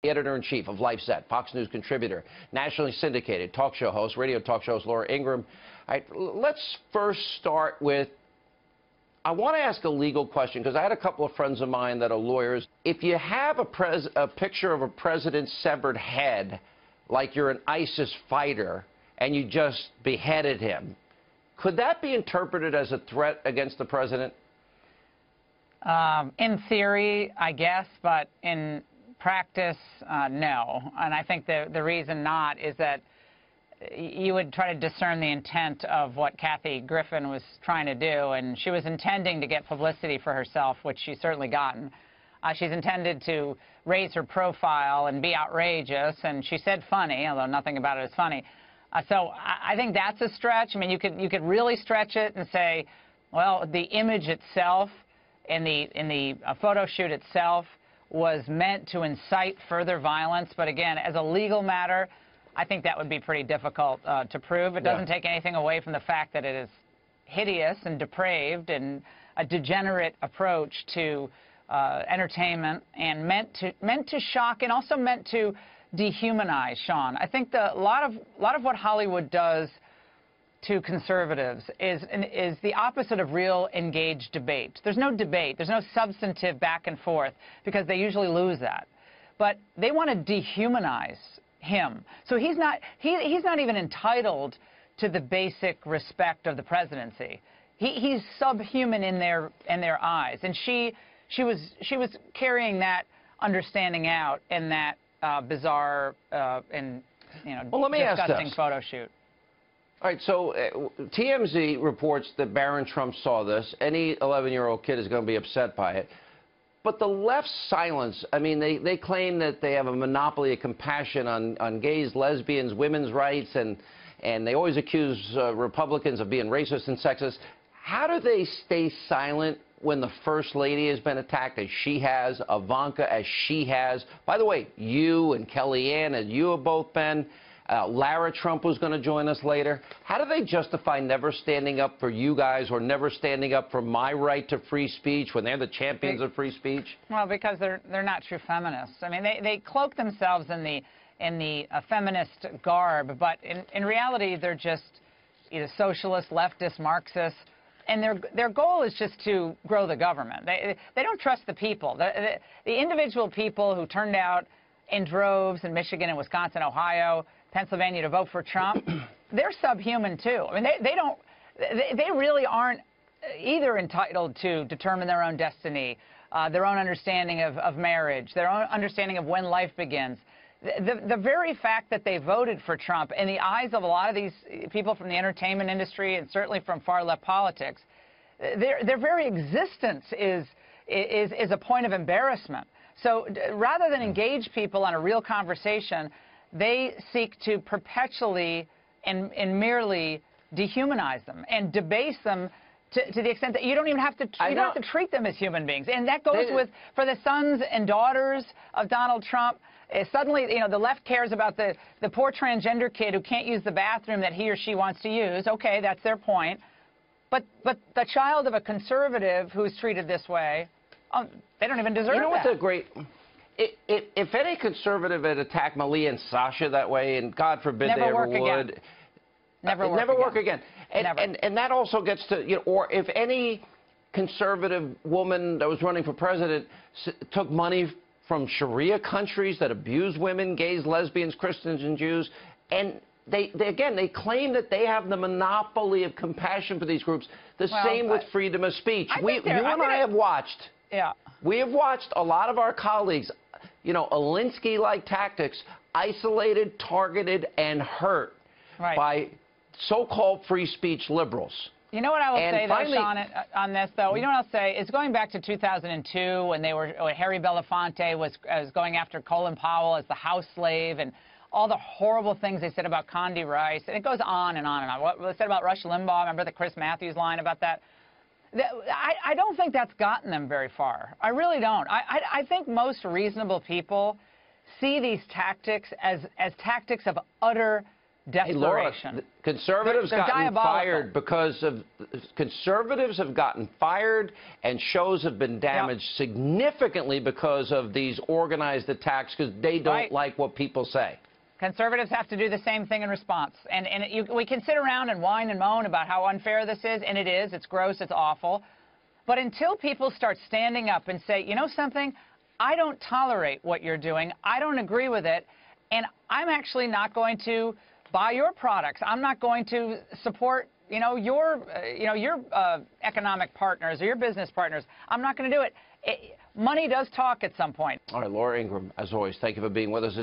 The editor-in-chief of LifeSet, Fox News contributor, nationally syndicated talk show host, radio talk show host Laura Ingraham. All right, let's first start with, I want to ask a legal question because I had a couple of friends of mine that are lawyers. If you have a picture of a president's severed head, like you're an ISIS fighter, and you just beheaded him, could that be interpreted as a threat against the president? In theory, I guess, but in practice, no. And I think the reason not is that you would try to discern the intent of what Kathy Griffin was trying to do, and she was intending to get publicity for herself, which she's certainly gotten. She's intended to raise her profile and be outrageous, and she said funny, although nothing about it is funny. So I think that's a stretch. I mean, you could really stretch it and say, well, the image itself in the photo shoot itself was meant to incite further violence. But again, as a legal matter, I think that would be pretty difficult to prove. It doesn't take anything away from the fact that it is hideous and depraved and a degenerate approach to entertainment, and meant to shock and also meant to dehumanize, Sean. I think a lot of what Hollywood does to conservatives is the opposite of real engaged debate. There's no debate. There's no substantive back and forth because they usually lose that. But they want to dehumanize him. So he's not even entitled to the basic respect of the presidency. He's subhuman in their eyes. And she was carrying that understanding out in that bizarre and disgusting photo shoot. All right, so TMZ reports that Barron Trump saw this. Any 11-year-old kid is going to be upset by it. But the left's silence, I mean, they claim that they have a monopoly of compassion on gays, lesbians, women's rights, and they always accuse Republicans of being racist and sexist. How do they stay silent when the First Lady has been attacked, as she has, Ivanka, as she has? By the way, you and Kellyanne, as you have both been. Lara Trump was going to join us later. How do they justify never standing up for you guys or never standing up for my right to free speech when they're the champions of free speech? Well, because they're not true feminists. I mean, they cloak themselves in the feminist garb, but in reality, they're just either socialist, leftist, Marxist, and their goal is just to grow the government. They don't trust the people. The individual people who turned out in droves in Michigan and Wisconsin, Ohio, Pennsylvania to vote for Trump, they're subhuman too. I mean, they really aren't either entitled to determine their own destiny, their own understanding of marriage, their own understanding of when life begins. The very fact that they voted for Trump, in the eyes of a lot of these people from the entertainment industry and certainly from far left politics, their very existence is a point of embarrassment. So rather than engage people on a real conversation, they seek to perpetually and merely dehumanize them and debase them to the extent that you don't even have to treat them as human beings. And that goes for the sons and daughters of Donald Trump. Suddenly, the left cares about the poor transgender kid who can't use the bathroom that he or she wants to use. Okay, that's their point. But the child of a conservative who's treated this way, they don't even deserve that. You know what's a great... If any conservative had attacked Malia and Sasha that way, and God forbid they ever would, never work again. And that also gets to, or if any conservative woman that was running for president took money from Sharia countries that abuse women, gays, lesbians, Christians, and Jews, and they claim that they have the monopoly of compassion for these groups. Same with freedom of speech. You and I have watched. Yeah. We have watched a lot of our colleagues, Alinsky-like tactics, isolated, targeted, and hurt by so-called free speech liberals. You know what I will say, though, Sean, on this, though? You know what I'll say? It's going back to 2002 when Harry Belafonte was going after Colin Powell as the house slave, and all the horrible things they said about Condi Rice. And it goes on and on and on. What they said about Rush Limbaugh, remember the Chris Matthews line about that? I don't think that's gotten them very far. I really don't. I think most reasonable people see these tactics as tactics of utter desperation. Hey, Laura, conservatives They're gotten diabolical. fired because of conservatives have gotten fired, and shows have been damaged significantly because of these organized attacks because they don't like what people say. Conservatives have to do the same thing in response. We can sit around and whine and moan about how unfair this is, and it is. It's gross. It's awful. But until people start standing up and say, you know something, I don't tolerate what you're doing. I don't agree with it, and I'm actually not going to buy your products. I'm not going to support, your economic partners or your business partners. I'm not going to do it. Money does talk at some point. All right, Laura Ingraham, as always, thank you for being with us.